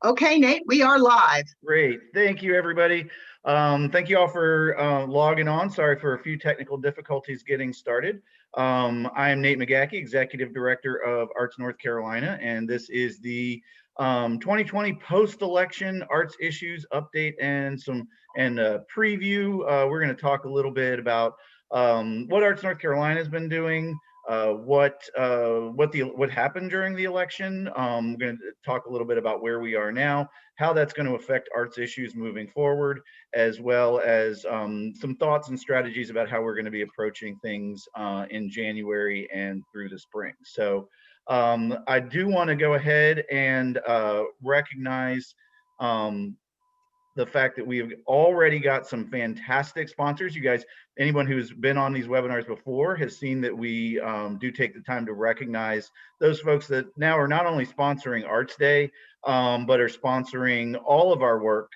Okay, Nate, we are live. Great. Thank you, everybody. Thank you all for logging on. Sorry for a few technical difficulties getting started. I am Nate McGaha, Executive Director of Arts North Carolina, and this is the 2020 post-election arts issues update and preview. We're going to talk a little bit about what Arts North Carolina has been doing, what happened during the election. We're going to talk a little bit about where we are now, how that's going to affect arts issues moving forward, as well as some thoughts and strategies about how we're going to be approaching things in January and through the spring. So I do want to go ahead and recognize the fact that we've already got some fantastic sponsors. You guys, anyone who's been on these webinars before has seen that we do take the time to recognize those folks that now are not only sponsoring Arts Day, but are sponsoring all of our work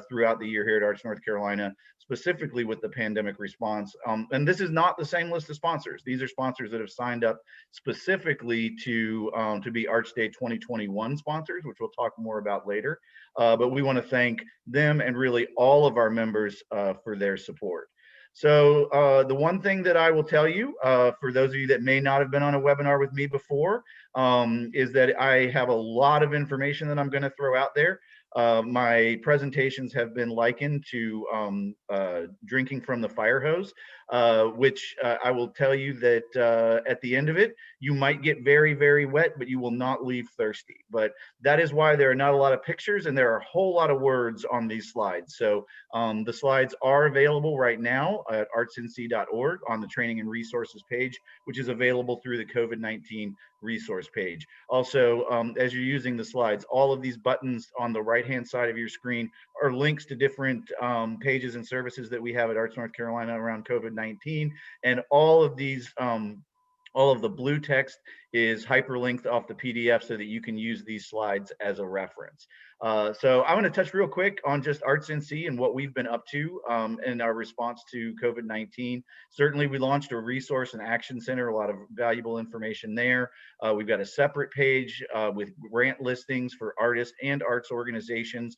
throughout the year here at Arts North Carolina, specifically with the pandemic response. And this is not the same list of sponsors. These are sponsors that have signed up specifically to be Arts Day 2021 sponsors, which we'll talk more about later. But we want to thank them and really all of our members for their support. So the one thing that I will tell you, for those of you that may not have been on a webinar with me before, is that I have a lot of information that I'm going to throw out there. My presentations have been likened to drinking from the fire hose, which I will tell you that at the end of it, you might get very, very wet, but you will not leave thirsty. But that is why there are not a lot of pictures and there are a whole lot of words on these slides. So the slides are available right now at artsnc.org on the training and resources page, which is available through the COVID-19 resource page. Also, as you're using the slides, all of these buttons on the right-hand side of your screen are links to different pages and services that we have at Arts North Carolina around COVID-19, and all of these all of the blue text is hyperlinked off the PDF so that you can use these slides as a reference. So I'm going to touch real quick on just Arts NC and what we've been up to in our response to COVID-19. Certainly, we launched a resource and action center, a lot of valuable information there. We've got a separate page with grant listings for artists and arts organizations,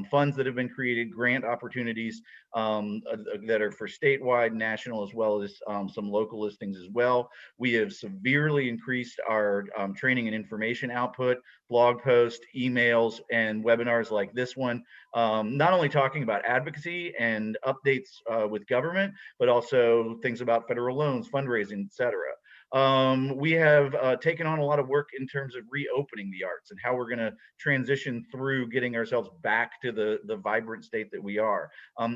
funds that have been created, grant opportunities that are for statewide, national, as well as some local listings as well. We have severely increased our training and information output, blog posts, emails, and webinars like this one, not only talking about advocacy and updates with government, but also things about federal loans, fundraising, et cetera. We have taken on a lot of work in terms of reopening the arts and how we're going to transition through getting ourselves back to the vibrant state that we are.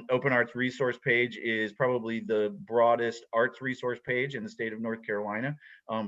Open Arts resource page is probably the broadest arts resource page in the state of North Carolina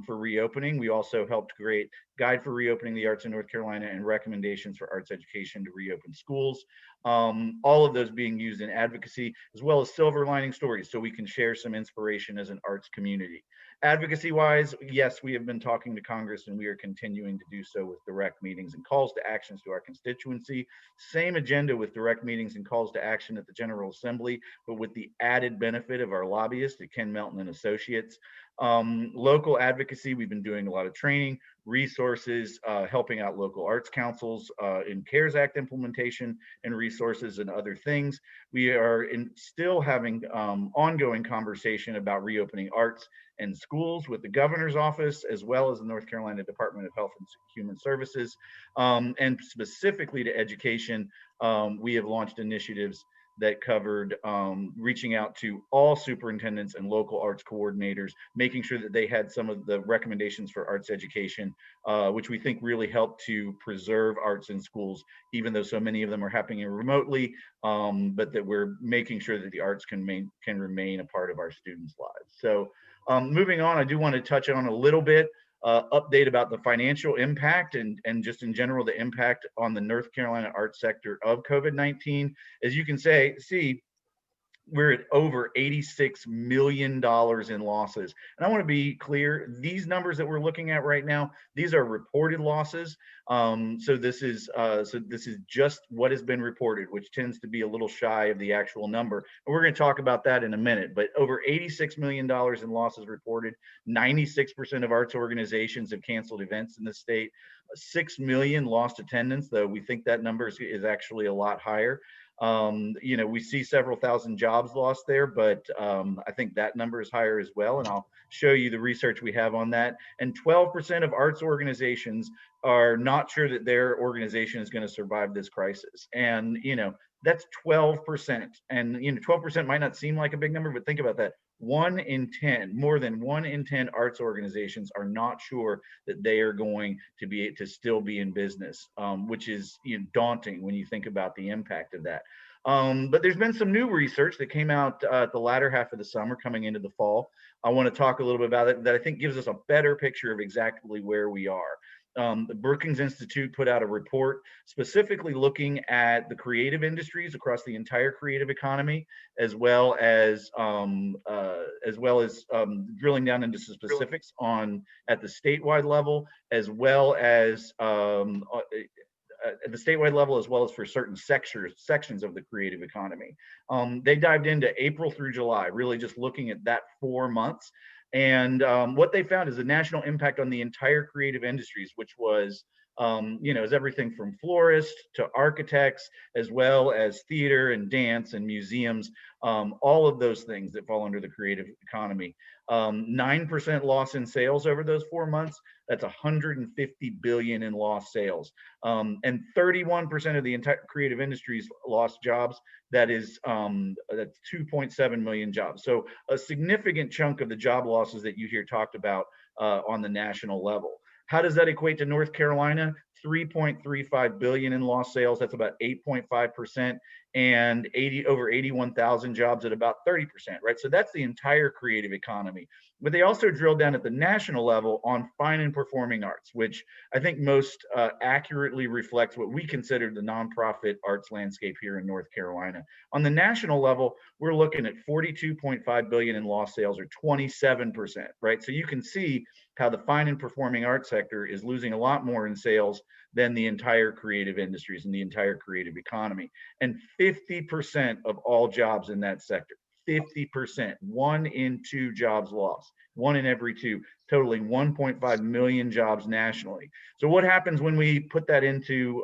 for reopening. We also helped create Guide for Reopening the Arts in North Carolina and recommendations for arts education to reopen schools. All of those being used in advocacy, as well as silver lining stories, so we can share some inspiration as an arts community. Advocacy wise, yes, we have been talking to Congress and we are continuing to do so with direct meetings and calls to actions to our constituency. Same agenda with direct meetings and calls to action at the General Assembly, but with the added benefit of our lobbyists at Ken Melton and Associates. Local advocacy, we've been doing a lot of training, resources, helping out local arts councils in CARES Act implementation and resources and other things. We are still having ongoing conversation about reopening arts and schools with the governor's office, as well as the North Carolina Department of Health and Human Services. And specifically to education, we have launched initiatives that covered reaching out to all superintendents and local arts coordinators, making sure that they had some of the recommendations for arts education, which we think really helped to preserve arts in schools, even though so many of them are happening remotely, but that we're making sure that the arts can remain a part of our students' lives. So moving on, I do want to touch on a little bit update about the financial impact and just in general the impact on the North Carolina arts sector of COVID-19. As you can see, we're at over $86 million in losses. And I want to be clear, these numbers that we're looking at right now, these are reported losses. So this is just what has been reported, which tends to be a little shy of the actual number. And we're going to talk about that in a minute. But over $86 million in losses reported. 96% of arts organizations have canceled events in the state. 6 million lost attendance, though we think that number is actually a lot higher. We see several thousand jobs lost there, but I think that number is higher as well. And I'll show you the research we have on that. And 12% of arts organizations are not sure that their organization is going to survive this crisis. And, that's 12%. And, 12% might not seem like a big number, but think about that. 1 in 10, more than 1 in 10 arts organizations are not sure that they are going to still be in business, which is daunting when you think about the impact of that. But there's been some new research that came out at the latter half of the summer coming into the fall. I want to talk a little bit about it that I think gives us a better picture of exactly where we are. The Brookings Institute put out a report specifically looking at the creative industries across the entire creative economy, as well as drilling down into specifics at the statewide level, as well as at the statewide level, as well as for certain sections of the creative economy. They dived into April through July, really just looking at that 4 months. And what they found is the national impact on the entire creative industries, which was, is everything from florists to architects, as well as theater and dance and museums, all of those things that fall under the creative economy. 9% loss in sales over those 4 months. That's 150 billion in lost sales. And 31% of the entire creative industries lost jobs. That's 2.7 million jobs. So a significant chunk of the job losses that you hear talked about on the national level. How does that equate to North Carolina? 3.35 billion in lost sales. That's about 8.5%, and over 81,000 jobs at about 30%, right? So that's the entire creative economy. But they also drilled down at the national level on fine and performing arts, which I think most accurately reflects what we consider the nonprofit arts landscape here in North Carolina. On the national level, we're looking at 42.5 billion in lost sales, or 27%, right? So you can see how the fine and performing arts sector is losing a lot more in sales than the entire creative industries and the entire creative economy. And 50% of all jobs in that sector, 50%, 1 in 2 jobs lost, 1 in every 2, totaling 1.5 million jobs nationally. So what happens when we put that into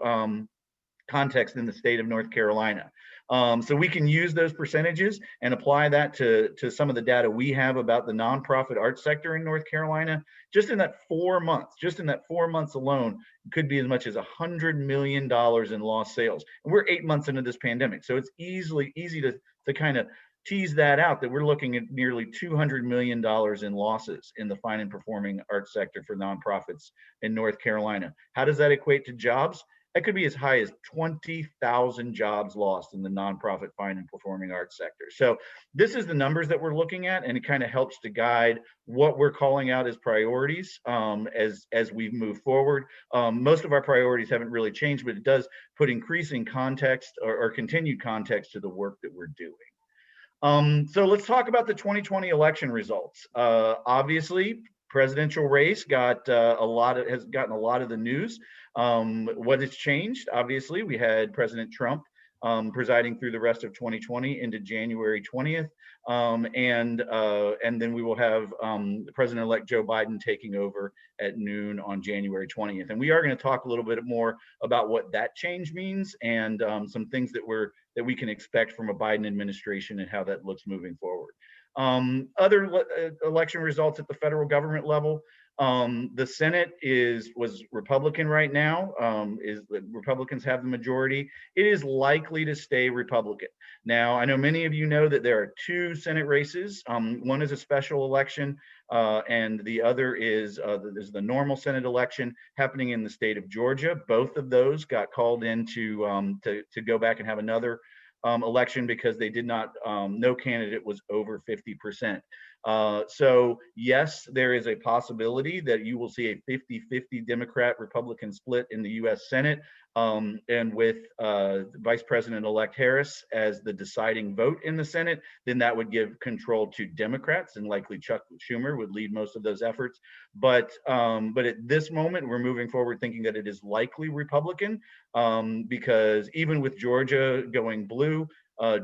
context in the state of North Carolina? So we can use those percentages and apply that to some of the data we have about the nonprofit arts sector in North Carolina. Just in that 4 months alone, could be as much as $100 million in lost sales. And we're 8 months into this pandemic, so it's easy to kind of tease that out, that we're looking at nearly $200 million in losses in the fine and performing arts sector for nonprofits in North Carolina. How does that equate to jobs? That could be as high as 20,000 jobs lost in the nonprofit fine and performing arts sector. So this is the numbers that we're looking at, and it kind of helps to guide what we're calling out as priorities as we move forward. Most of our priorities haven't really changed, but it does put increasing context or continued context to the work that we're doing. So let's talk about the 2020 election results. Obviously, presidential race has gotten a lot of the news. What has changed? Obviously, we had President Trump presiding through the rest of 2020 into January 20th, and then we will have President-elect Joe Biden taking over at noon on January 20th. And we are going to talk a little bit more about what that change means and some things that we can expect from a Biden administration and how that looks moving forward. Other election results at the federal government level. The Senate was Republican right now. Republicans have the majority. It is likely to stay Republican. Now, I know many of you know that there are 2 Senate races. One is a special election, and the other is the normal Senate election happening in the state of Georgia. Both of those got called in to go back and have another election because they did not, no candidate was over 50%. So yes, there is a possibility that you will see a 50-50 Democrat-Republican split in the U.S. Senate, and with Vice President-elect Harris as the deciding vote in the Senate, then that would give control to Democrats, and likely Chuck Schumer would lead most of those efforts. But at this moment, we're moving forward thinking that it is likely Republican, because even with Georgia going blue,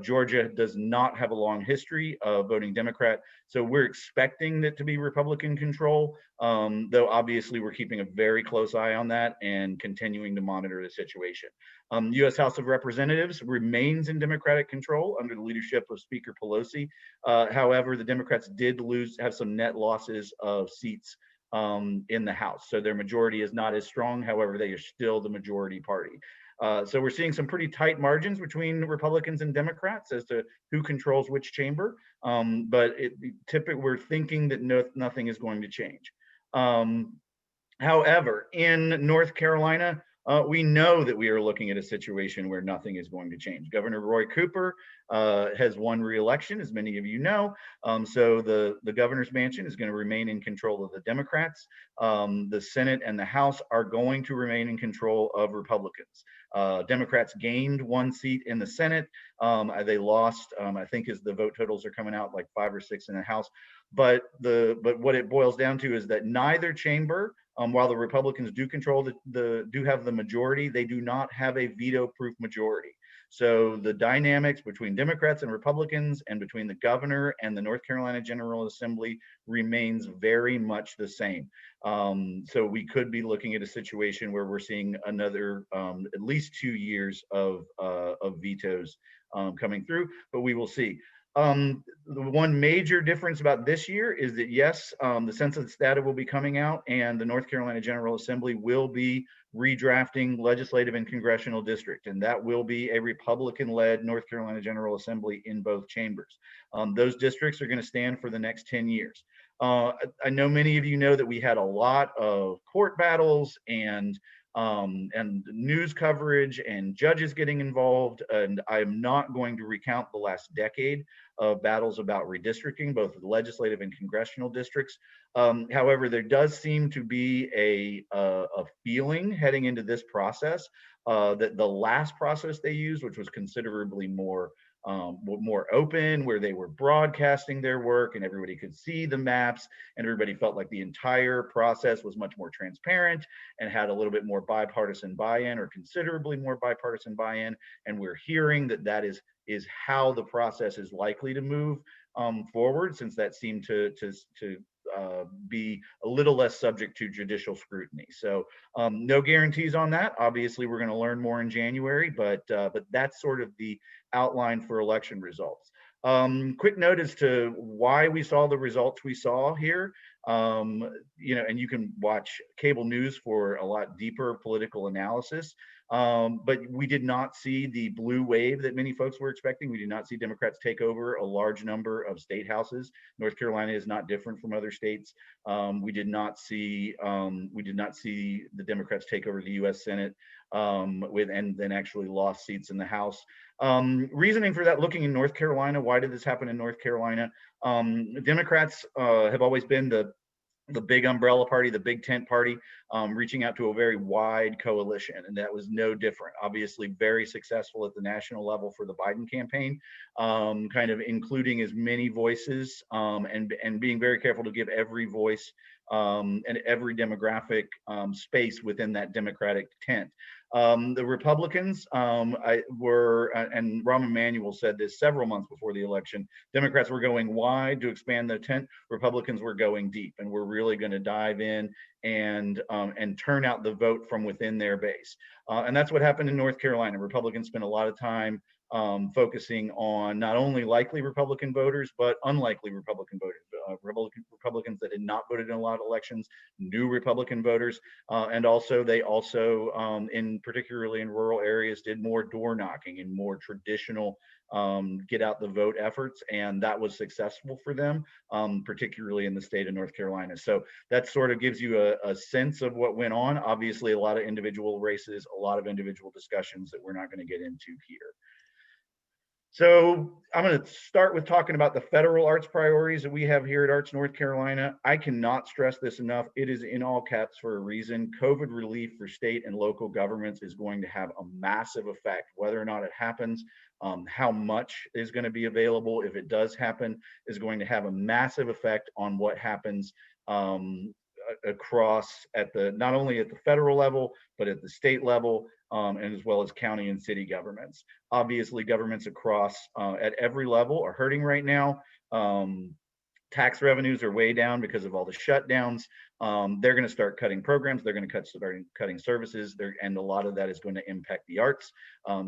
Georgia does not have a long history of voting Democrat. So we're expecting it to be Republican control, though obviously we're keeping a very close eye on that and continuing to monitor the situation. U.S. House of Representatives remains in Democratic control under the leadership of Speaker Pelosi. However, the Democrats did have some net losses of seats in the House. So their majority is not as strong. However, they are still the majority party. So we're seeing some pretty tight margins between Republicans and Democrats as to who controls which chamber. But typically we're thinking that nothing is going to change. However, in North Carolina, we know that we are looking at a situation where nothing is going to change. Governor Roy Cooper has won re-election, as many of you know. So the governor's mansion is going to remain in control of the Democrats. The Senate and the House are going to remain in control of Republicans. Democrats gained one seat in the Senate. They lost, I think, as the vote totals are coming out, like 5 or 6 in the House. But what it boils down to is that neither chamber, while the Republicans do control do have the majority, they do not have a veto-proof majority. So the dynamics between Democrats and Republicans and between the governor and the North Carolina General Assembly remains very much the same. So we could be looking at a situation where we're seeing another at least 2 years of vetoes coming through, but we will see. The one major difference about this year is that yes, the census data will be coming out, and the North Carolina General Assembly will be redrafting legislative and congressional district, and that will be a Republican-led North Carolina General Assembly in both chambers. Those districts are going to stand for the next 10 years. I know many of you know that we had a lot of court battles and news coverage and judges getting involved, and I'm not going to recount the last decade of battles about redistricting, both the legislative and congressional districts. However, there does seem to be a feeling heading into this process that the last process they used, which was considerably more open, where they were broadcasting their work and everybody could see the maps, and everybody felt like the entire process was much more transparent and had a little bit more bipartisan buy-in, or considerably more bipartisan buy-in. And we're hearing that that is how the process is likely to move forward, since that seemed to be a little less subject to judicial scrutiny. So no guarantees on that. Obviously, we're going to learn more in January, but that's sort of the outline for election results. Quick note as to why we saw the results we saw here. You know, and you can watch cable news for a lot deeper political analysis. But we did not see the blue wave that many folks were expecting. We did not see Democrats take over a large number of state houses. North Carolina is not different from other states. We did not see the Democrats take over the U.S. Senate and then actually lost seats in the House. Reasoning for that, looking in North Carolina, why did this happen in North Carolina? Democrats have always been the big umbrella party, the big tent party, reaching out to a very wide coalition, and that was no different. Obviously, very successful at the national level for the Biden campaign, kind of including as many voices and being very careful to give every voice and every demographic space within that Democratic tent. The Republicans were, and Rahm Emanuel said this several months before the election, Democrats were going wide to expand the tent, Republicans were going deep, and we're really going to dive in and turn out the vote from within their base. And that's what happened in North Carolina. Republicans spent a lot of time focusing on not only likely Republican voters, but unlikely Republican voters, Republicans that had not voted in a lot of elections, new Republican voters, and also they also, particularly in rural areas, did more door knocking and more traditional get out the vote efforts, and that was successful for them, particularly in the state of North Carolina. So that sort of gives you a sense of what went on. Obviously, a lot of individual races, a lot of individual discussions that we're not going to get into here. So I'm going to start with talking about the federal arts priorities that we have here at Arts North Carolina. I cannot stress this enough. It is in all caps for a reason. COVID relief for state and local governments is going to have a massive effect, whether or not it happens. How much is going to be available if it does happen is going to have a massive effect on what happens across at the not only at the federal level but at the state level, and as well as county and city governments. Obviously, governments across at every level are hurting right now. Tax revenues are way down because of all the shutdowns. They're going to start cutting programs. They're going to start cutting services. And a lot of that is going to impact the arts,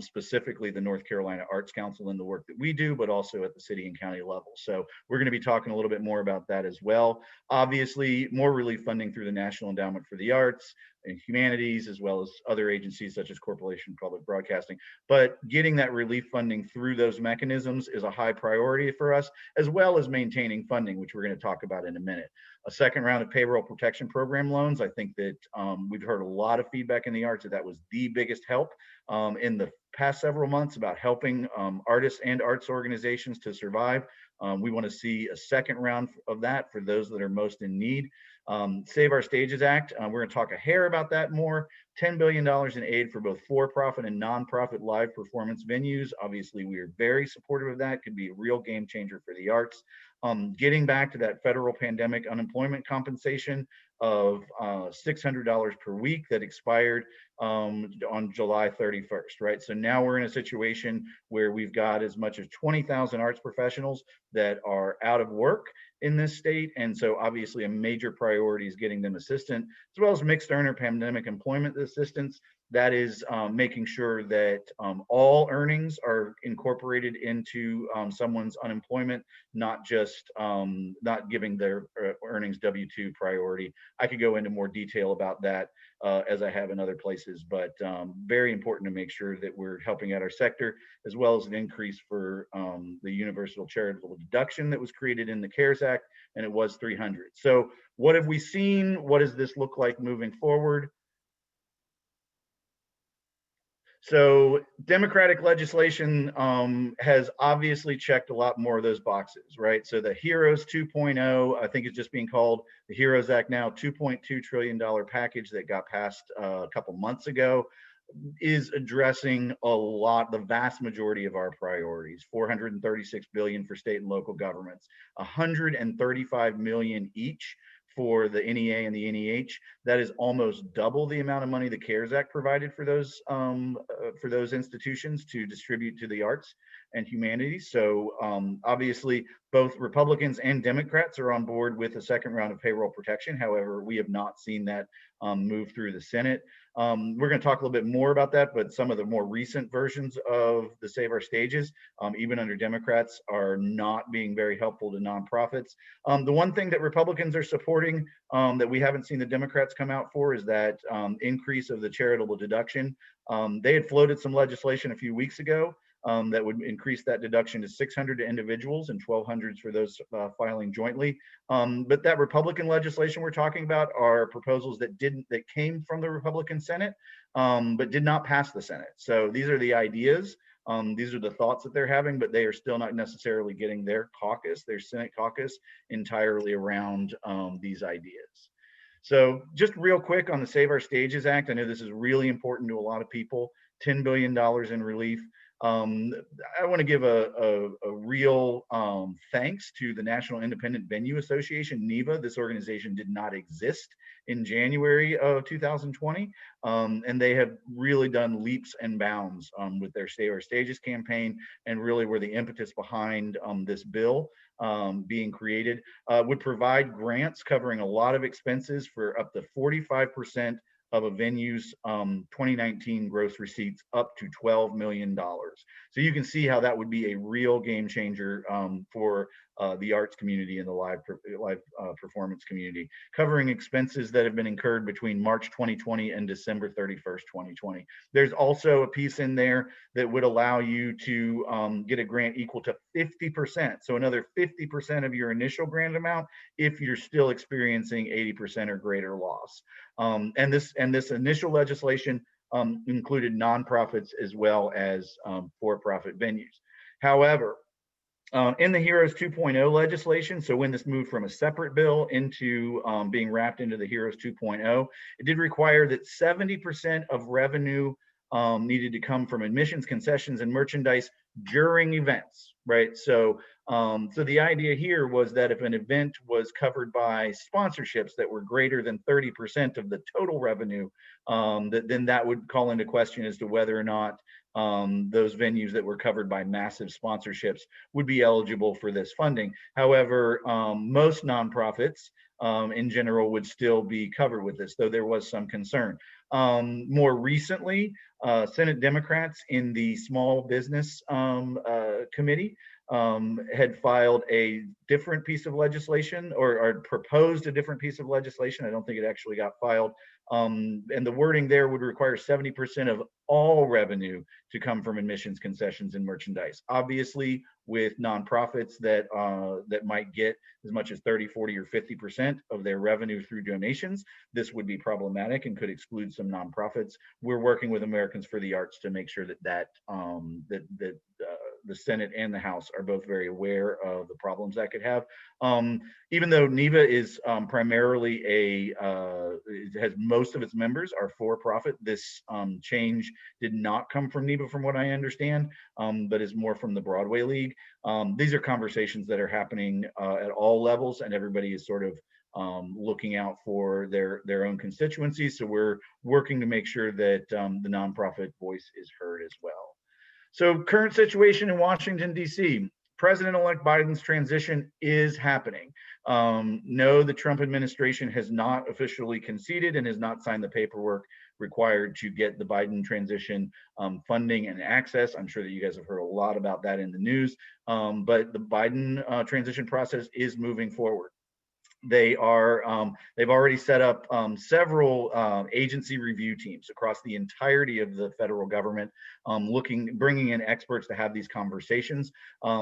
specifically the North Carolina Arts Council and the work that we do, but also at the city and county level. So we're going to be talking a little bit more about that as well. Obviously, more relief funding through the National Endowment for the Arts and Humanities, as well as other agencies such as Corporation Public Broadcasting. But getting that relief funding through those mechanisms is a high priority for us, as well as maintaining funding, which we're going to talk about in a minute. A second round of payroll protection program loans. I think that we've heard a lot of feedback in the arts that was the biggest help in the past several months about helping artists and arts organizations to survive. We want to see a second round of that for those that are most in need. Save Our Stages Act, we're going to talk a hair about that more. $10 billion in aid for both for-profit and nonprofit live performance venues. Obviously, we are very supportive of that. Could be a real game changer for the arts. Getting back to that federal pandemic unemployment compensation of $600 per week that expired on July 31st, right? So now we're in a situation where we've got as much as 20,000 arts professionals that are out of work in this state. And so obviously a major priority is getting them assistance, as well as mixed earner pandemic employment assistance. That is making sure that all earnings are incorporated into someone's unemployment, not just not giving their earnings W-2 priority. I could go into more detail about that as I have in other places, but very important to make sure that we're helping out our sector, as well as an increase for the universal charitable deduction that was created in the CARES Act, and it was $300. So what have we seen? What does this look like moving forward? So Democratic legislation has obviously checked a lot more of those boxes, right? So the HEROES 2.0, I think it's just being called the HEROES Act now, $2.2 trillion package that got passed a couple months ago, is addressing a lot, the vast majority of our priorities. 436 billion for state and local governments, 135 million each for the NEA and the NEH. That is almost double the amount of money the CARES Act provided for those institutions to distribute to the arts and humanities. So obviously, both Republicans and Democrats are on board with a second round of payroll protection. However, we have not seen that move through the Senate. We're going to talk a little bit more about that, but some of the more recent versions of the Save Our Stages, even under Democrats, are not being very helpful to nonprofits. The one thing that Republicans are supporting that we haven't seen the Democrats come out for is that increase of the charitable deduction. They had floated some legislation a few weeks ago that would increase that deduction to $600 to individuals and $1,200 for those filing jointly. But that Republican legislation we're talking about are proposals that came from the Republican Senate, but did not pass the Senate. So these are the ideas. These are the thoughts that they're having, but they are still not necessarily getting their Senate caucus entirely around these ideas. So just real quick on the Save Our Stages Act, I know this is really important to a lot of people, $10 billion in relief. I want to give a real thanks to the National Independent Venue Association, NIVA. This organization did not exist in January of 2020, and they have really done leaps and bounds with their Save Our Stages campaign, and really were the impetus behind this bill being created. Would provide grants covering a lot of expenses for up to 45% of a venue's 2019 gross receipts, up to $12 million. So you can see how that would be a real game changer for the arts community and the live performance community, covering expenses that have been incurred between March 2020 and December 31st, 2020. There's also a piece in there that would allow you to get a grant equal to 50%. So another 50% of your initial grant amount if you're still experiencing 80% or greater loss. And this initial legislation included nonprofits as well as for-profit venues. However, in the Heroes 2.0 legislation, so when this moved from a separate bill into being wrapped into the Heroes 2.0, it did require that 70% of revenue needed to come from admissions, concessions, and merchandise during events, right? So, so the idea here was that if an event was covered by sponsorships that were greater than 30% of the total revenue, then that would call into question as to whether or not those venues that were covered by massive sponsorships would be eligible for this funding. However, most nonprofits in general would still be covered with this, though there was some concern. More recently, Senate Democrats in the Small Business Committee had filed a different piece of legislation or proposed a different piece of legislation. I don't think it actually got filed. And the wording there would require 70% of all revenue to come from admissions, concessions, and merchandise. Obviously, with nonprofits that that might get as much as 30, 40, or 50% of their revenue through donations, this would be problematic and could exclude some nonprofits. We're working with Americans for the Arts to make sure that the Senate and the House are both very aware of the problems that could have. Even though NEVA is primarily has most of its members are for-profit, this change did not come from NEVA from what I understand, but is more from the Broadway League. These are conversations that are happening at all levels, and everybody is sort of looking out for their own constituencies. So we're working to make sure that the nonprofit voice is heard as well. So current situation in Washington, D.C. President-elect Biden's transition is happening. No, the Trump administration has not officially conceded and has not signed the paperwork required to get the Biden transition funding and access. I'm sure that you guys have heard a lot about that in the news, but the Biden transition process is moving forward. They are they've already set up several agency review teams across the entirety of the federal government, bringing in experts to have these conversations.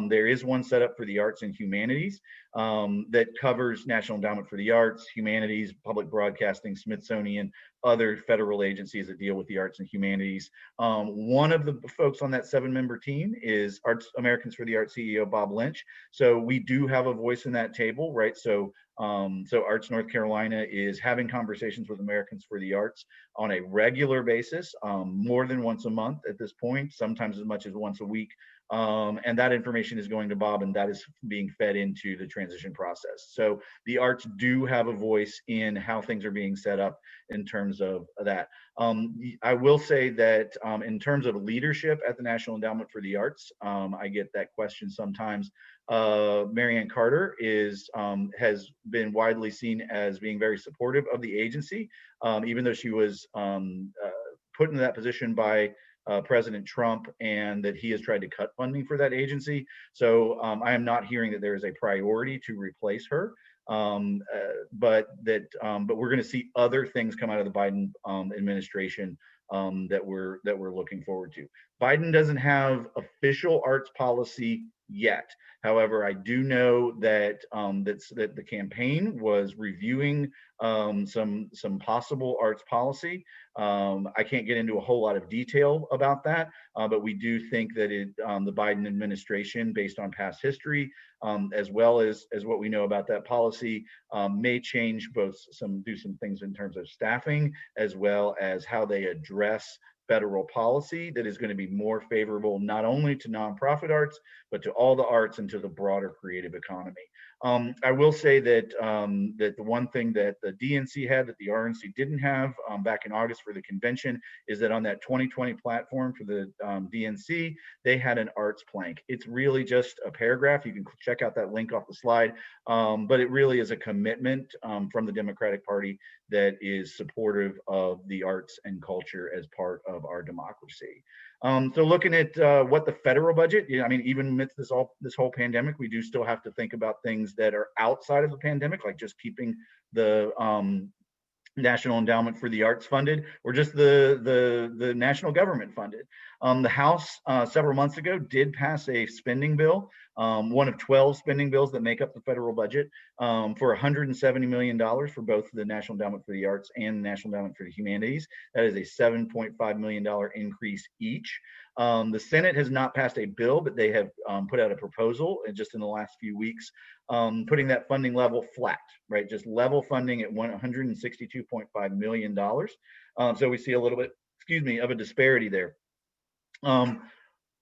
There is one set up for the arts and humanities that covers National Endowment for the Arts, humanities, public broadcasting, Smithsonian, other federal agencies that deal with the arts and humanities. One of the folks on that 7-member team is Americans for the Arts CEO Bob Lynch. So we do have a voice in that table, right? So Arts North Carolina is having conversations with Americans for the Arts on a regular basis, more than once a month at this point, sometimes as much as once a week. And that information is going to Bob, and that is being fed into the transition process. So the arts do have a voice in how things are being set up in terms of that. I will say that in terms of leadership at the National Endowment for the Arts, I get that question sometimes. Marianne Carter has been widely seen as being very supportive of the agency, even though she was put into that position by President Trump, and that he has tried to cut funding for that agency. So I am not hearing that there is a priority to replace her, but we're going to see other things come out of the Biden administration that we're looking forward to. Biden doesn't have official arts policy yet. However, I do know that that the campaign was reviewing some possible arts policy. I can't get into a whole lot of detail about that, but we do think that the Biden administration, based on past history, as well as what we know about that policy, may change do some things in terms of staffing, as well as how they address federal policy that is going to be more favorable not only to nonprofit arts, but to all the arts and to the broader creative economy. I will say that that the one thing that the DNC had that the RNC didn't have back in August for the convention is that on that 2020 platform for the DNC, they had an arts plank. It's really just a paragraph. You can check out that link off the slide, but it really is a commitment from the Democratic Party that is supportive of the arts and culture as part of our democracy. So looking at what the federal budget, I mean, even amidst this whole pandemic, we do still have to think about things that are outside of the pandemic, like just keeping the National Endowment for the Arts funded, or just the national government funded. The House several months ago did pass a spending bill one of 12 spending bills that make up the federal budget, for $170 million for both the National Endowment for the Arts and the National Endowment for the Humanities. That is a $7.5 million increase each. The Senate has not passed a bill, but they have put out a proposal just in the last few weeks, putting that funding level flat, right? Just level funding at $162.5 million. So we see a little bit, excuse me, of a disparity there.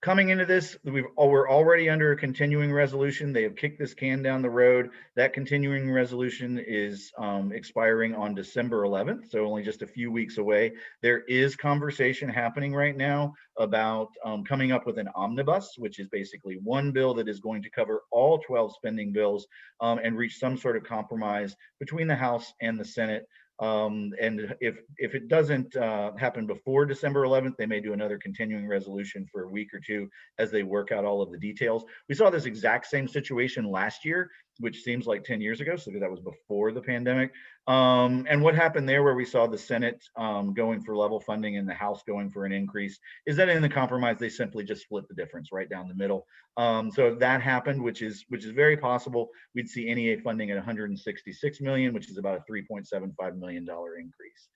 Coming into this, we're already under a continuing resolution. They have kicked this can down the road. That continuing resolution is expiring on December 11th, so only just a few weeks away. There is conversation happening right now about coming up with an omnibus, which is basically one bill that is going to cover all 12 spending bills and reach some sort of compromise between the House and the Senate. And if it doesn't happen before December 11th, they may do another continuing resolution for a week or two as they work out all of the details. We saw this exact same situation last year, which seems like 10 years ago, so that was before the pandemic. And what happened there, where we saw the Senate going for level funding and the House going for an increase, is that in the compromise they simply just split the difference right down the middle. So if that happened, which is very possible, we'd see NEA funding at 166 million, which is about a $3.75 million increase.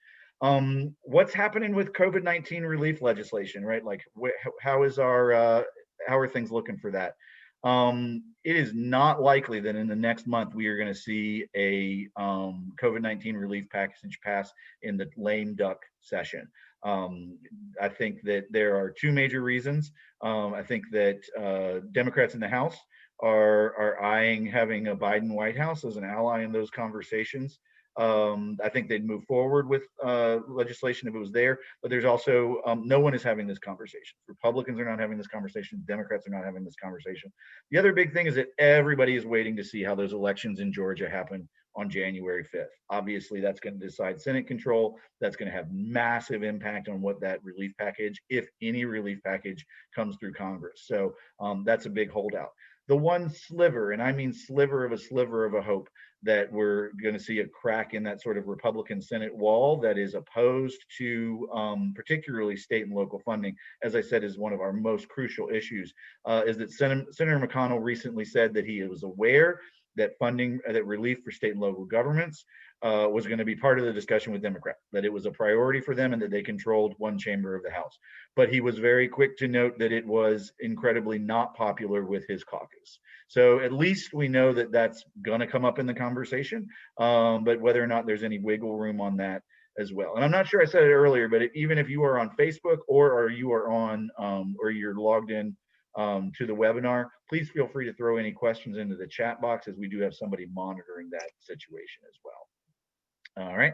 What's happening with COVID-19 relief legislation, right? Like, how are things looking for that? It is not likely that in the next month we are going to see a COVID-19 relief package pass in the lame duck session. I think that there are two major reasons. I think that Democrats in the House are eyeing having a Biden White House as an ally in those conversations. I think they'd move forward with legislation if it was there, but there's also no one is having this conversation. Republicans are not having this conversation. Democrats are not having this conversation. The other big thing is that everybody is waiting to see how those elections in Georgia happen on January 5th. Obviously, that's going to decide Senate control. That's going to have massive impact on what that relief package, if any relief package, comes through Congress. So that's a big holdout. The one sliver, and I mean sliver of a hope, that we're going to see a crack in that sort of Republican Senate wall that is opposed to particularly state and local funding, as I said, is one of our most crucial issues, is that Senator McConnell recently said that he was aware that funding, that relief for state and local governments was going to be part of the discussion with Democrats, that it was a priority for them and that they controlled one chamber of the House. But he was very quick to note that it was incredibly not popular with his caucus. So at least we know that that's going to come up in the conversation, but whether or not there's any wiggle room on that as well. And I'm not sure I said it earlier, but even if you are on Facebook or you are on or you're logged in to the webinar, please feel free to throw any questions into the chat box, as we do have somebody monitoring that situation as well. All right.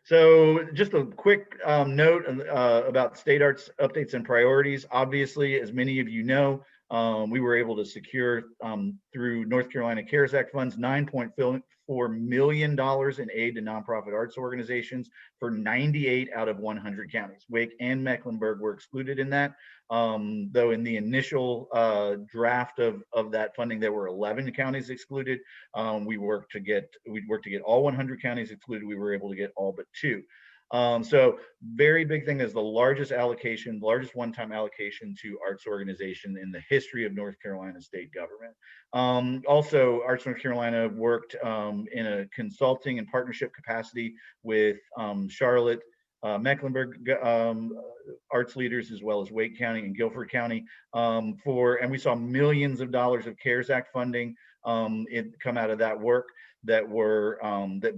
So just a quick note about state arts updates and priorities. Obviously, as many of you know, we were able to secure through North Carolina CARES Act funds $9.4 million in aid to nonprofit arts organizations for 98 out of 100 counties. Wake and Mecklenburg were excluded in that, though in the initial draft of that funding there were 11 counties excluded. We worked to get all 100 counties excluded. We were able to get all but 2. So very big thing is the largest one-time allocation to arts organization in the history of North Carolina state government. Also, Arts North Carolina worked in a consulting and partnership capacity with Charlotte, Mecklenburg arts leaders, as well as Wake County and Guilford County, and we saw millions of dollars of CARES Act funding come out of that work that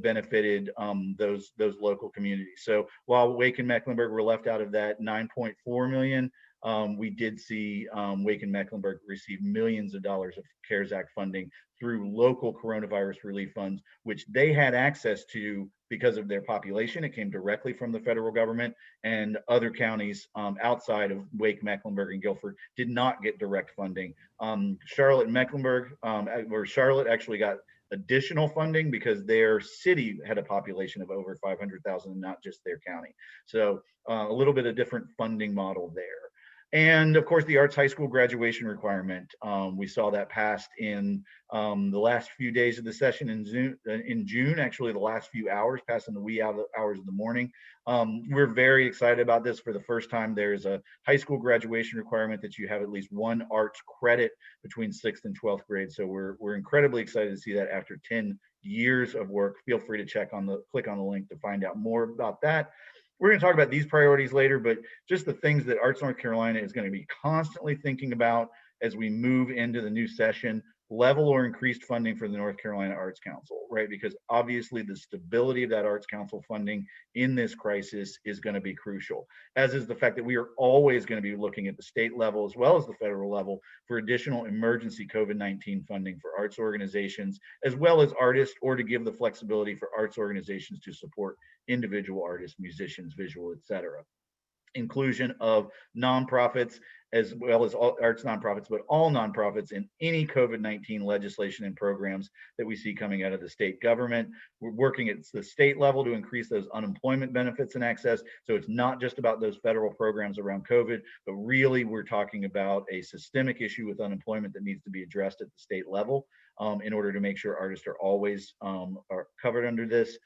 benefited those local communities. So while Wake and Mecklenburg were left out of that 9.4 million, we did see Wake and Mecklenburg receive millions of dollars of CARES Act funding through local coronavirus relief funds, which they had access to because of their population. It came directly from the federal government, and other counties outside of Wake, Mecklenburg, and Guilford did not get direct funding. Charlotte and Mecklenburg, or Charlotte actually got additional funding because their city had a population of over 500,000, not just their county. So a little bit of different funding model there. And of course, the arts high school graduation requirement. We saw that passed in the last few days of the session in June, actually the last few hours, passed in the wee hours of the morning. We're very excited about this. For the first time, there's a high school graduation requirement that you have at least one arts credit between 6th and 12th grade. So we're incredibly excited to see that after 10 years of work. Feel free to click on the link to find out more about that. We're going to talk about these priorities later, but just the things that Arts North Carolina is going to be constantly thinking about as we move into the new session: level or increased funding for the North Carolina Arts Council, right? Because obviously the stability of that Arts Council funding in this crisis is going to be crucial, as is the fact that we are always going to be looking at the state level as well as the federal level for additional emergency COVID-19 funding for arts organizations, as well as artists, or to give the flexibility for arts organizations to support individual artists, musicians, visual, etc. Inclusion of nonprofits as well as all arts nonprofits, but all nonprofits in any COVID-19 legislation and programs that we see coming out of the state government. We're working at the state level to increase those unemployment benefits and access. So it's not just about those federal programs around COVID, but really we're talking about a systemic issue with unemployment that needs to be addressed at the state level in order to make sure artists are always are covered under this.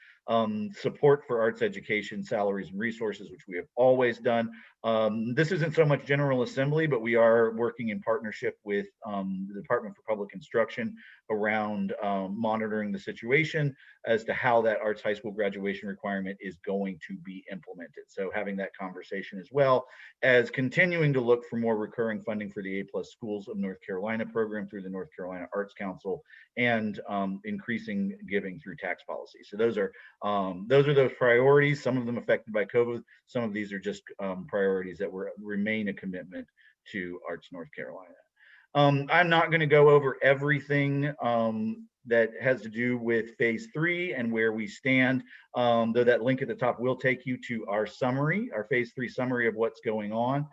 Support for arts education, salaries, and resources, which we have always done. This isn't so much General Assembly, but we are working in partnership with the Department for Public Instruction around monitoring the situation as to how that arts high school graduation requirement is going to be implemented. So having that conversation, as well as continuing to look for more recurring funding for the A+ Schools of North Carolina program through the North Carolina Arts Council, and increasing giving through tax policy. So those are those priorities, some of them affected by COVID. Some of these are just priorities that remain a commitment to Arts North Carolina. I'm not going to go over everything that has to do with phase 3 and where we stand, though that link at the top will take you to our summary, our phase 3 summary of what's going on.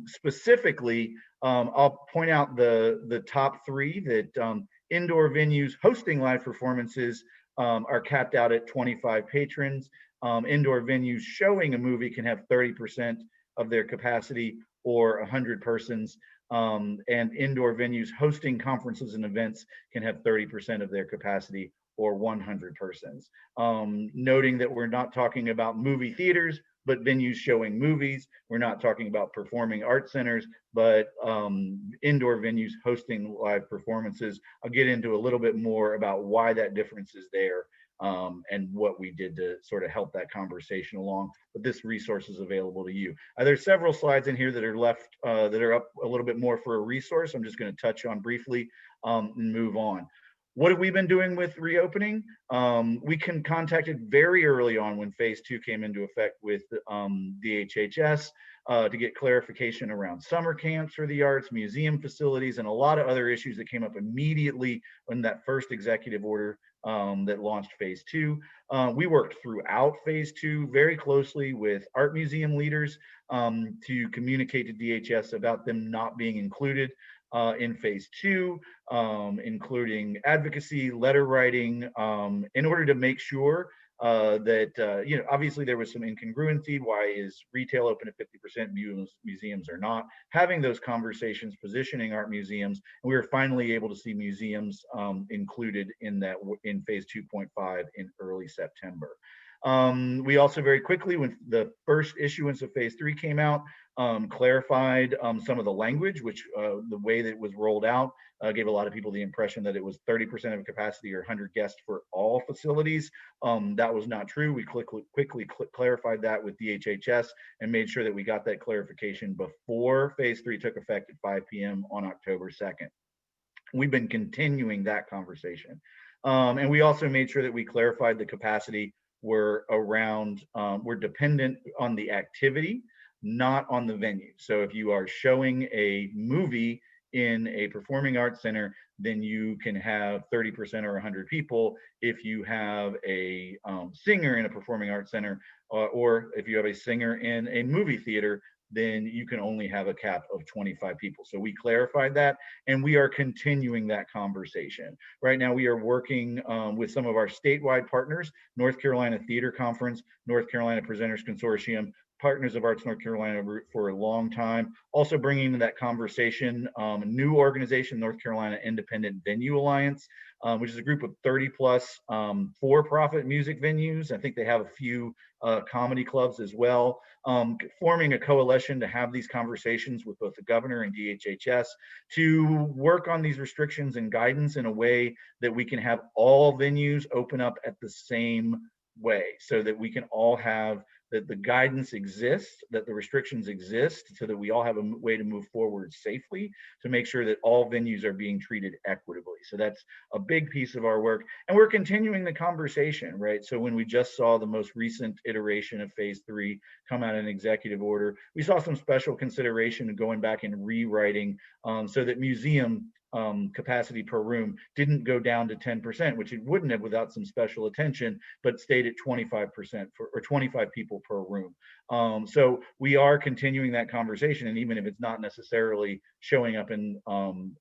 Specifically, I'll point out the top 3 that indoor venues hosting live performances are capped out at 25 patrons. Indoor venues showing a movie can have 30% of their capacity, or 100 persons. And indoor venues hosting conferences and events can have 30% of their capacity, or 100 persons. Noting that we're not talking about movie theaters, but venues showing movies. We're not talking about performing arts centers, but indoor venues hosting live performances. I'll get into a little bit more about why that difference is there and what we did to sort of help that conversation along. But this resource is available to you. There's several slides in here that are left that are up a little bit more for a resource. I'm just going to touch on briefly and move on. What have we been doing with reopening? We contacted very early on when phase 2 came into effect with DHHS to get clarification around summer camps for the arts, museum facilities, and a lot of other issues that came up immediately when that first executive order that launched phase 2. We worked throughout phase 2 very closely with art museum leaders to communicate to DHS about them not being included in phase 2, including advocacy, letter writing, in order to make sure that, you know, obviously there was some incongruency. Why is retail open at 50%, museums are not? Having those conversations, positioning art museums, and we were finally able to see museums included in that in phase 2.5 in early September. We also very quickly, when the first issuance of phase 3 came out, clarified some of the language, which the way that it was rolled out gave a lot of people the impression that it was 30% of capacity or 100 guests for all facilities. That was not true. We quickly clarified that with DHHS and made sure that we got that clarification before phase 3 took effect at 5 p.m. on October 2nd. We've been continuing that conversation. And we also made sure that we clarified the capacity were dependent on the activity, not on the venue. So if you are showing a movie in a performing arts center, then you can have 30% or 100 people. If you have a singer in a performing arts center, or if you have a singer in a movie theater, then you can only have a cap of 25 people. So we clarified that, and we are continuing that conversation. Right now, we are working with some of our statewide partners, North Carolina Theater Conference, North Carolina Presenters Consortium, partners of Arts North Carolina for a long time. Also bringing into that conversation a new organization, North Carolina Independent Venue Alliance, which is a group of 30 plus for-profit music venues. I think they have a few comedy clubs as well, forming a coalition to have these conversations with both the governor and DHHS to work on these restrictions and guidance in a way that we can have all venues open up at the same way, so that we can all have that the guidance exists, that the restrictions exist, so that we all have a way to move forward safely to make sure that all venues are being treated equitably. So that's a big piece of our work. And we're continuing the conversation, right? So when we just saw the most recent iteration of phase 3 come out in executive order, we saw some special consideration of going back and rewriting so that museum capacity per room didn't go down to 10%, which it wouldn't have without some special attention, but stayed at 25% or 25 people per room. So we are continuing that conversation, and even if it's not necessarily showing up in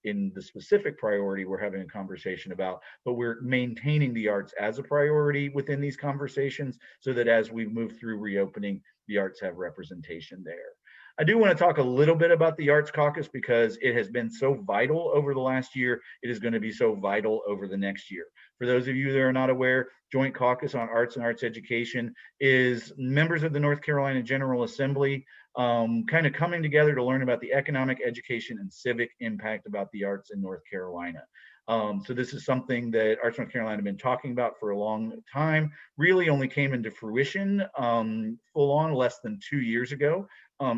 the specific priority we're having a conversation about, but we're maintaining the arts as a priority within these conversations, so that as we move through reopening, the arts have representation there. I do want to talk a little bit about the Arts Caucus because it has been so vital over the last year. It is going to be so vital over the next year. For those of you that are not aware, Joint Caucus on Arts and Arts Education is members of the North Carolina General Assembly kind of coming together to learn about the economic, education, and civic impact about the arts in North Carolina. So this is something that Arts North Carolina have been talking about for a long time, really only came into fruition full on less than 2 years ago,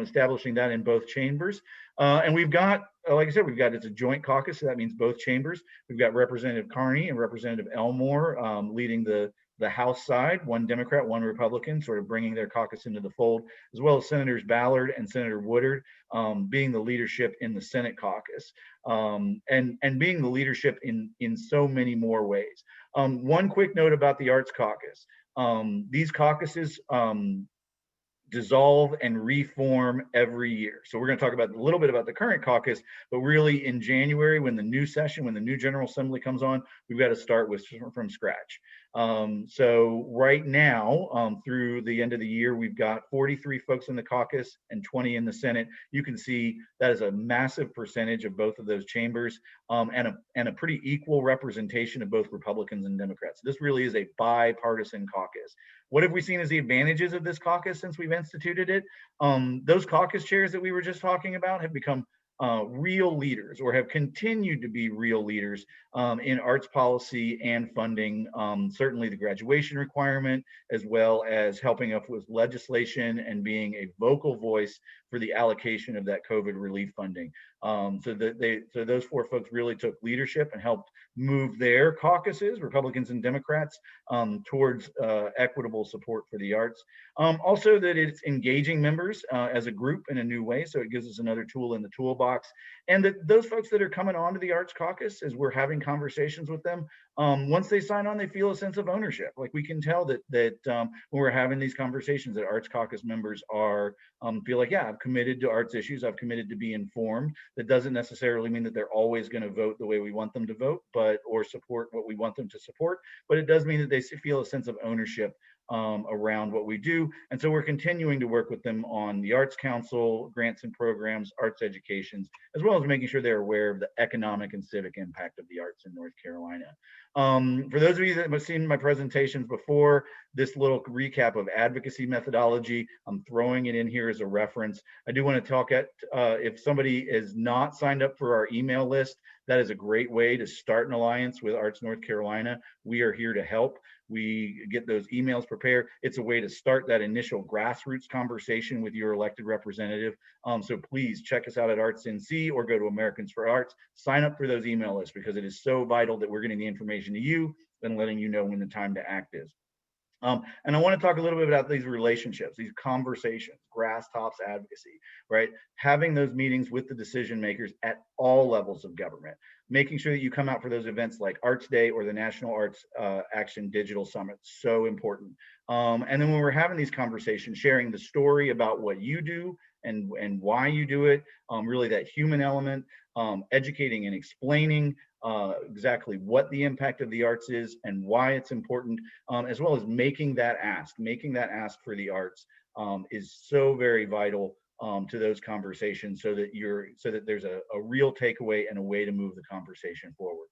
establishing that in both chambers. And we've got, like I said, it's a joint caucus, so that means both chambers. We've got Representative Carney and Representative Elmore leading the House side, one Democrat, one Republican, sort of bringing their caucus into the fold, as well as Senators Ballard and Senator Woodard being the leadership in the Senate caucus, and being the leadership in so many more ways. One quick note about the Arts Caucus. These caucuses dissolve and reform every year. So we're going to talk about a little bit about the current caucus, but really in January, when the new session, when the new General Assembly comes on, we've got to start from scratch. So right now, through the end of the year, we've got 43 folks in the caucus and 20 in the Senate. You can see that is a massive percentage of both of those chambers, and a pretty equal representation of both Republicans and Democrats. This really is a bipartisan caucus. What have we seen as the advantages of this caucus since we've instituted it? Those caucus chairs that we were just talking about have become real leaders, or have continued to be real leaders in arts policy and funding, certainly the graduation requirement, as well as helping up with legislation and being a vocal voice for the allocation of that COVID relief funding. So those four folks really took leadership and helped move their caucuses, Republicans and Democrats, towards equitable support for the arts. Also that it's engaging members as a group in a new way, so it gives us another tool in the toolbox. And that those folks that are coming onto the Arts Caucus, as we're having conversations with them, once they sign on, they feel a sense of ownership. Like we can tell that when we're having these conversations, that Arts Caucus members are feel like, yeah, I've committed to arts issues, I've committed to be informed. That doesn't necessarily mean that they're always going to vote the way we want them to vote, or support what we want them to support, but it does mean that they feel a sense of ownership around what we do. And so we're continuing to work with them on the Arts Council, grants and programs, arts educations, as well as making sure they're aware of the economic and civic impact of the arts in North Carolina. For those of you that have seen my presentations before, this little recap of advocacy methodology, I'm throwing it in here as a reference. I do want to talk if somebody is not signed up for our email list, that is a great way to start an alliance with Arts North Carolina. We are here to help. We get those emails prepared. It's a way to start that initial grassroots conversation with your elected representative. So please check us out at Arts NC or go to Americans for Arts. Sign up for those email lists because it is so vital that we're getting the information to you and letting you know when the time to act is. And I want to talk a little bit about these relationships, these conversations, grass tops advocacy, right? Having those meetings with the decision makers at all levels of government, making sure that you come out for those events like Arts Day or the National Arts Action Digital Summit, so important. And then when we're having these conversations, sharing the story about what you do and why you do it, really that human element, educating and explaining exactly what the impact of the arts is and why it's important, as well as making that ask for the arts is so very vital to those conversations, so that there's a real takeaway and a way to move the conversation forward.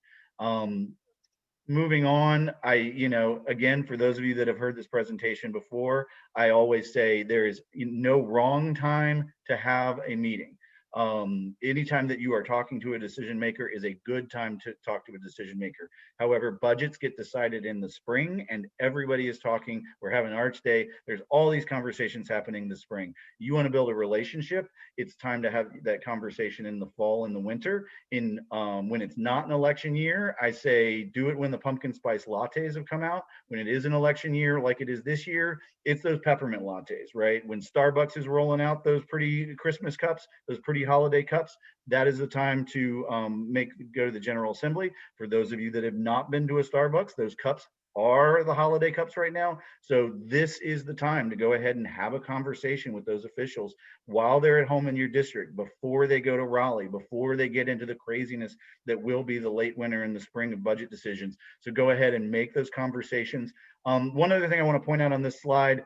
Moving on, again, for those of you that have heard this presentation before, I always say there is no wrong time to have a meeting. Anytime that you are talking to a decision maker is a good time to talk to a decision maker. However, budgets get decided in the spring, and everybody is talking. We're having Arts Day. There's all these conversations happening this spring. You want to build a relationship, it's time to have that conversation in the fall and the winter. When it's not an election year, I say do it when the pumpkin spice lattes have come out. When it is an election year, like it is this year, it's those peppermint lattes, right? When Starbucks is rolling out those pretty Christmas cups, those pretty holiday cups, that is the time to go to the General Assembly. For those of you that have not been to a Starbucks, those cups are the holiday cups right now. So this is the time to go ahead and have a conversation with those officials while they're at home in your district, before they go to Raleigh, before they get into the craziness that will be the late winter and the spring of budget decisions. So go ahead and make those conversations. One other thing I want to point out on this slide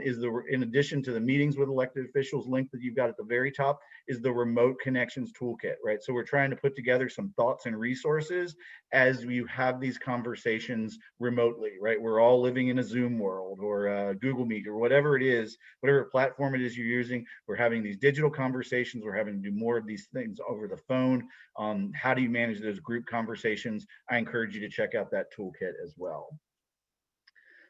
is in addition to the meetings with elected officials link that you've got at the very top, is the remote connections toolkit, right? So we're trying to put together some thoughts and resources as you have these conversations remotely, right? We're all living in a Zoom world or Google Meet or whatever it is, whatever platform it is you're using. We're having these digital conversations. We're having to do more of these things over the phone. How do you manage those group conversations? I encourage you to check out that toolkit as well.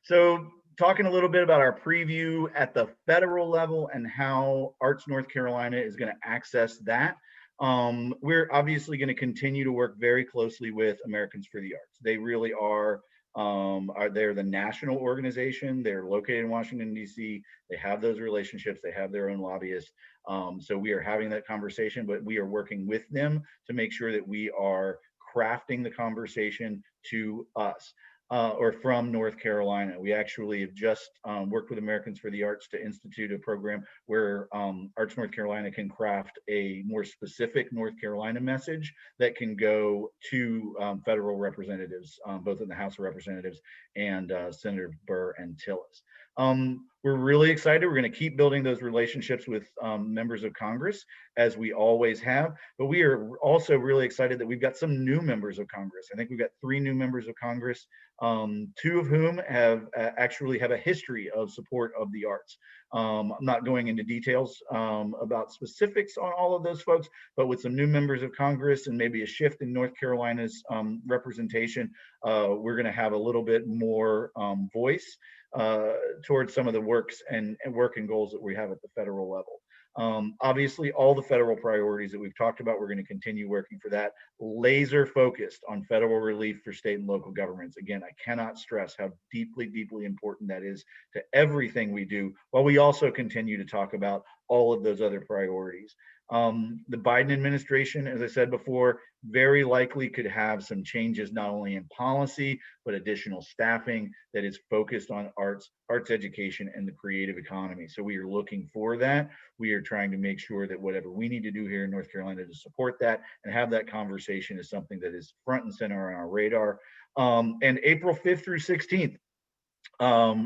So talking a little bit about our preview at the federal level and how Arts North Carolina is going to access that. We're obviously going to continue to work very closely with Americans for the Arts. They really are they're the national organization. They're located in Washington, D.C. They have those relationships. They have their own lobbyists. So we are having that conversation, but we are working with them to make sure that we are crafting the conversation to us. Or from North Carolina. We actually have just worked with Americans for the Arts to institute a program where Arts North Carolina can craft a more specific North Carolina message that can go to federal representatives, both in the House of Representatives and Senator Burr and Tillis. We're really excited. We're going to keep building those relationships with members of Congress, as we always have, but we are also really excited that we've got some new members of Congress. I think we've got 3 new members of Congress, 2 of whom actually have a history of support of the arts. I'm not going into details about specifics on all of those folks, but with some new members of Congress and maybe a shift in North Carolina's representation, we're going to have a little bit more voice towards some of the work and goals that we have at the federal level. Obviously, all the federal priorities that we've talked about, we're going to continue working for that. Laser focused on federal relief for state and local governments. Again, I cannot stress how deeply, deeply important that is to everything we do, while we also continue to talk about all of those other priorities. The Biden administration, as I said before, very likely could have some changes not only in policy, but additional staffing that is focused on arts education, and the creative economy. So we are looking for that. We are trying to make sure that whatever we need to do here in North Carolina to support that and have that conversation is something that is front and center on our radar. And April 5th through 16th, I'm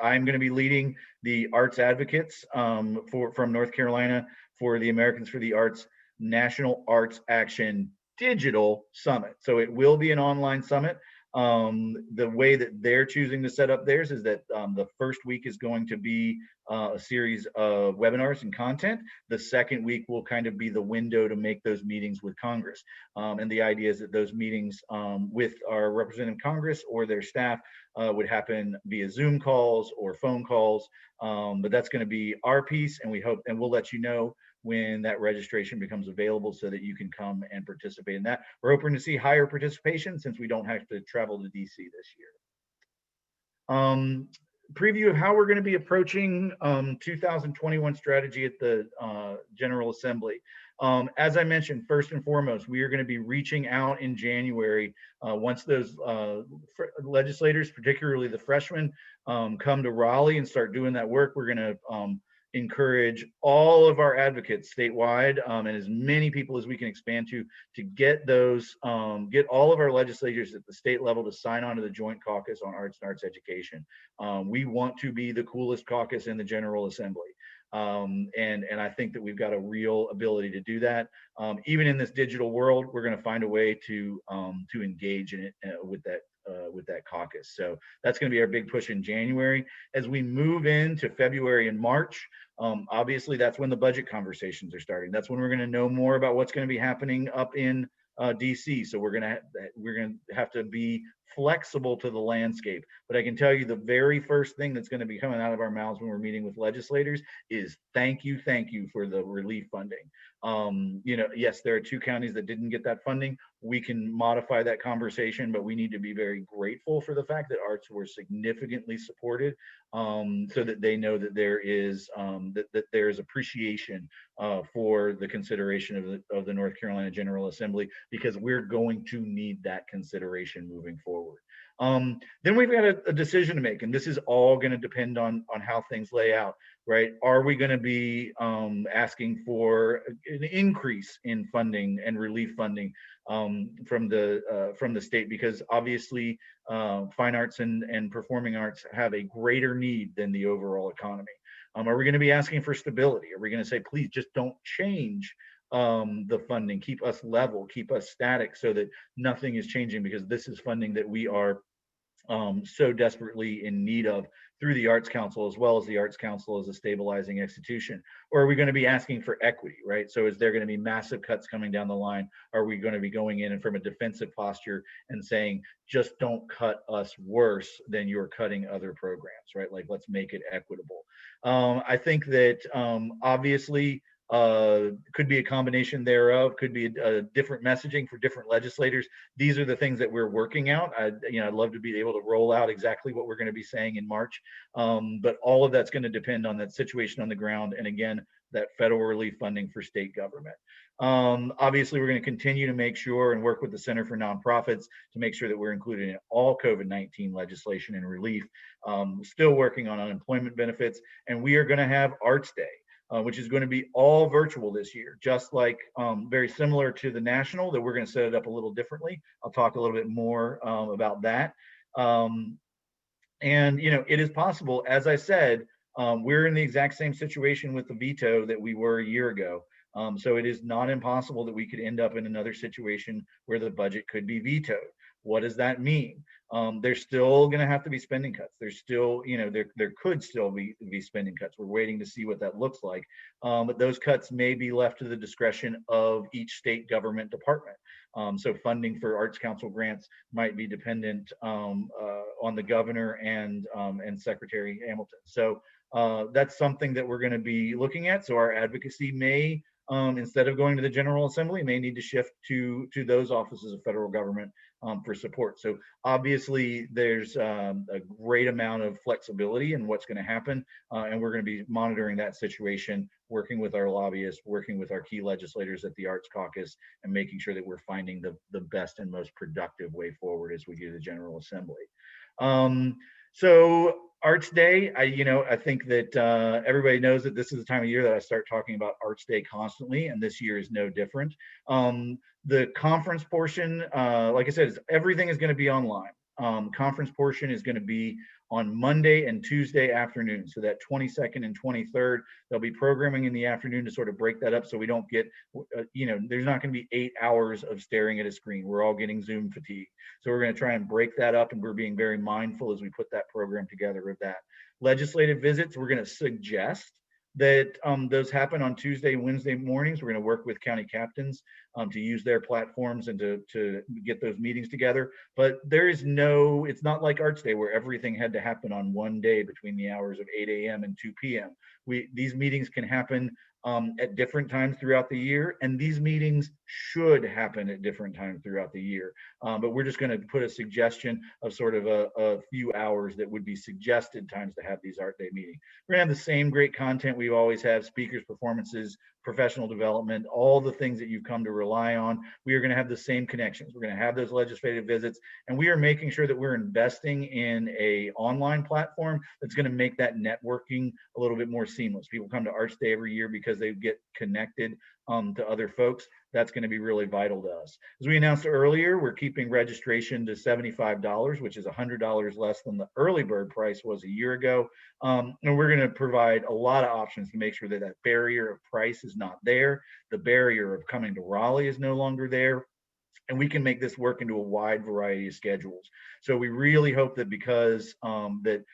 going to be leading the Arts Advocates from North Carolina for the Americans for the Arts National Arts Action Digital Summit. So it will be an online summit. The way that they're choosing to set up theirs is that the first week is going to be a series of webinars and content. The second week will kind of be the window to make those meetings with Congress. And the idea is that those meetings with our representative Congress or their staff would happen via Zoom calls or phone calls. But that's going to be our piece, and we hope, and we'll let you know when that registration becomes available so that you can come and participate in that. We're hoping to see higher participation since we don't have to travel to DC this year. Preview of how we're going to be approaching 2021 strategy at the General Assembly. As I mentioned, first and foremost, we are going to be reaching out in January once those legislators, particularly the freshmen, come to Raleigh and start doing that work. We're going to encourage all of our advocates statewide, and as many people as we can expand to get those, get all of our legislators at the state level to sign on to the Joint Caucus on Arts and Arts Education. We want to be the coolest caucus in the General Assembly. And I think that we've got a real ability to do that. Even in this digital world, we're going to find a way to engage in it with that caucus. So that's going to be our big push in January. As we move into February and March, obviously that's when the budget conversations are starting. That's when we're going to know more about what's going to be happening up in DC. So we're going to have to be flexible to the landscape. But I can tell you the very first thing that's going to be coming out of our mouths when we're meeting with legislators is thank you for the relief funding. Yes, there are 2 counties that didn't get that funding. We can modify that conversation, but we need to be very grateful for the fact that arts were significantly supported, so that they know that there is that there is appreciation for the consideration of the North Carolina General Assembly, because we're going to need that consideration moving forward. Then we've got a decision to make, and this is all going to depend on how things lay out, right? Are we going to be asking for an increase in funding and relief funding from the state? Because obviously fine arts and performing arts have a greater need than the overall economy. Are we going to be asking for stability? Are we going to say, please just don't change the funding, keep us level, keep us static, so that nothing is changing, because this is funding that we are so desperately in need of through the Arts Council, as well as the Arts Council as a stabilizing institution? Or are we going to be asking for equity, right? So is there going to be massive cuts coming down the line? Are we going to be going in and from a defensive posture and saying, just don't cut us worse than you're cutting other programs, right? Like, let's make it equitable. I think that obviously could be a combination thereof, could be a different messaging for different legislators. These are the things that we're working out. I'd love to be able to roll out exactly what we're going to be saying in March, but all of that's going to depend on that situation on the ground, and again, that federal relief funding for state government. Obviously, we're going to continue to make sure and work with the Center for Nonprofits to make sure that we're included in all COVID-19 legislation and relief. Still working on unemployment benefits, and we are going to have Arts Day, which is going to be all virtual this year, just like very similar to the national, that we're going to set it up a little differently. I'll talk a little bit more about that. And it is possible, as I said, we're in the exact same situation with the veto that we were a year ago. So it is not impossible that we could end up in another situation where the budget could be vetoed. What does that mean? There's still going to have to be spending cuts. There's still, there could still be spending cuts. We're waiting to see what that looks like. But those cuts may be left to the discretion of each state government department. So funding for Arts Council grants might be dependent on the governor and Secretary Hamilton. So that's something that we're going to be looking at. So our advocacy may, instead of going to the General Assembly, may need to shift to those offices of federal government for support. So obviously there's a great amount of flexibility in what's going to happen, and we're going to be monitoring that situation, working with our lobbyists, working with our key legislators at the Arts Caucus, and making sure that we're finding the best and most productive way forward as we do the General Assembly. So Arts Day, I think that everybody knows that this is the time of year that I start talking about Arts Day constantly, and this year is no different. The conference portion, like I said, everything is going to be online. Conference portion is going to be on Monday and Tuesday afternoon. So that 22nd and 23rd, there'll be programming in the afternoon to sort of break that up, so we don't get, there's not going to be 8 hours of staring at a screen. We're all getting Zoom fatigue. So we're going to try and break that up, and we're being very mindful as we put that program together of that. Legislative visits, we're going to suggest that those happen on Tuesday and Wednesday mornings. We're going to work with county captains to use their platforms and to get those meetings together. But there is it's not like Arts Day where everything had to happen on one day between the hours of 8 a.m. and 2 p.m. These meetings can happen at different times throughout the year, and these meetings should happen at different times throughout the year. But we're just going to put a suggestion of sort of a few hours that would be suggested times to have these Art Day meetings. We're going to have the same great content we always have: speakers, performances, professional development, all the things that you've come to rely on. We are going to have the same connections. We're going to have those legislative visits, and we are making sure that we're investing in a online platform that's going to make that networking a little bit more seamless. People come to Arts Day every year because they get connected to other folks. That's going to be really vital to us. As we announced earlier, we're keeping registration to $75, which is $100 less than the early bird price was a year ago. And we're going to provide a lot of options to make sure that that barrier of price is not there. The barrier of coming to Raleigh is no longer there. And we can make this work into a wide variety of schedules. So we really hope that because that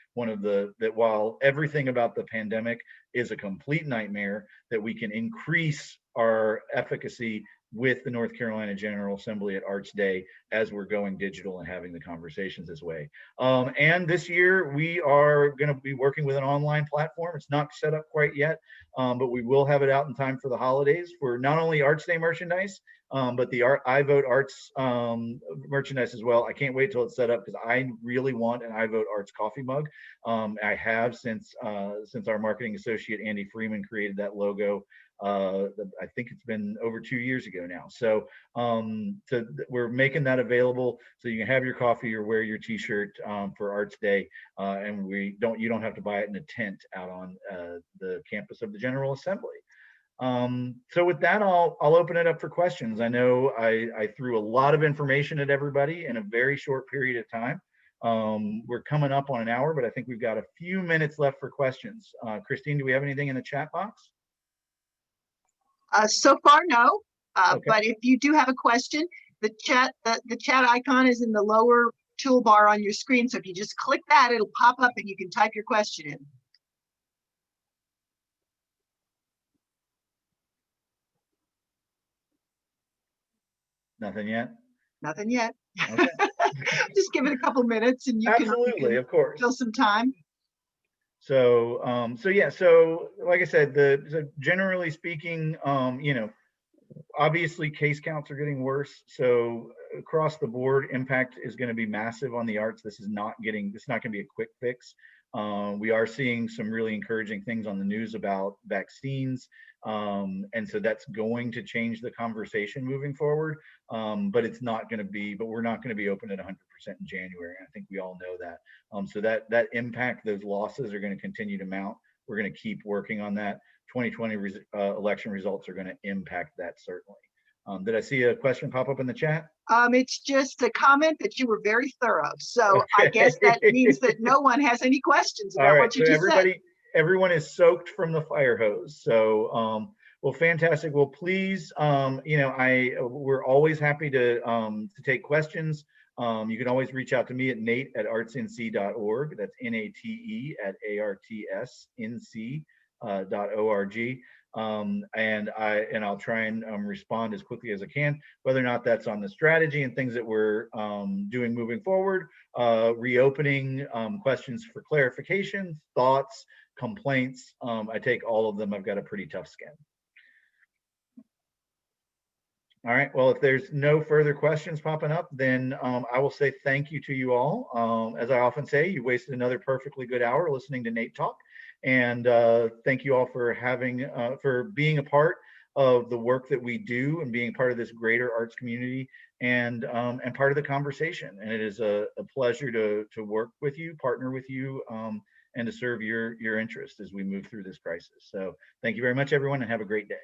while everything about the pandemic is a complete nightmare, that we can increase our efficacy with the North Carolina General Assembly at Arts Day as we're going digital and having the conversations this way. And this year we are going to be working with an online platform. It's not set up quite yet, but we will have it out in time for the holidays for not only Arts Day merchandise, but the I Vote Arts merchandise as well. I can't wait till it's set up because I really want an I Vote Arts coffee mug. I have since our marketing associate Andy Freeman created that logo. I think it's been over 2 years ago now. So we're making that available so you can have your coffee or wear your T-shirt for Arts Day, and you don't have to buy it in a tent out on the campus of the General Assembly. So with that, I'll open it up for questions. I know I threw a lot of information at everybody in a very short period of time. We're coming up on an hour, but I think we've got a few minutes left for questions. Christine, do we have anything in the chat box? So far, no. Okay. But if you do have a question, the chat icon is in the lower toolbar on your screen. So if you just click that, it'll pop up and you can type your question in. Nothing yet? Nothing yet. Okay. Just give it a couple minutes and you Absolutely, can of course. fill some time. So, so like I said, so generally speaking, obviously case counts are getting worse. So across the board, impact is going to be massive on the arts. This is not going to be a quick fix. We are seeing some really encouraging things on the news about vaccines. And so that's going to change the conversation moving forward. But we're not going to be open at 100% in January. I think we all know that. So that impact, those losses are going to continue to mount. We're going to keep working on that. 2020 election results are going to impact that certainly. Did I see a question pop up in the chat? It's just a comment that you were very thorough. So Okay. I guess that means that no one has any questions about what you just said. Everyone is soaked from the fire hose. So, well, fantastic. Well, please, we're always happy to take questions. You can always reach out to me at nate@artsnc.org. That's NATE@ARTSNC.org. And I'll try and respond as quickly as I can, whether or not that's on the strategy and things that we're doing moving forward, reopening, questions for clarification, thoughts, complaints. I take all of them. I've got a pretty tough skin. All right, well, if there's no further questions popping up, then I will say thank you to you all. As I often say, you wasted another perfectly good hour listening to Nate talk. And thank you all for being a part of the work that we do and being part of this greater arts community and part of the conversation. And it is a pleasure to work with you, partner with you, and to serve your interest as we move through this crisis. So thank you very much, everyone, and have a great day.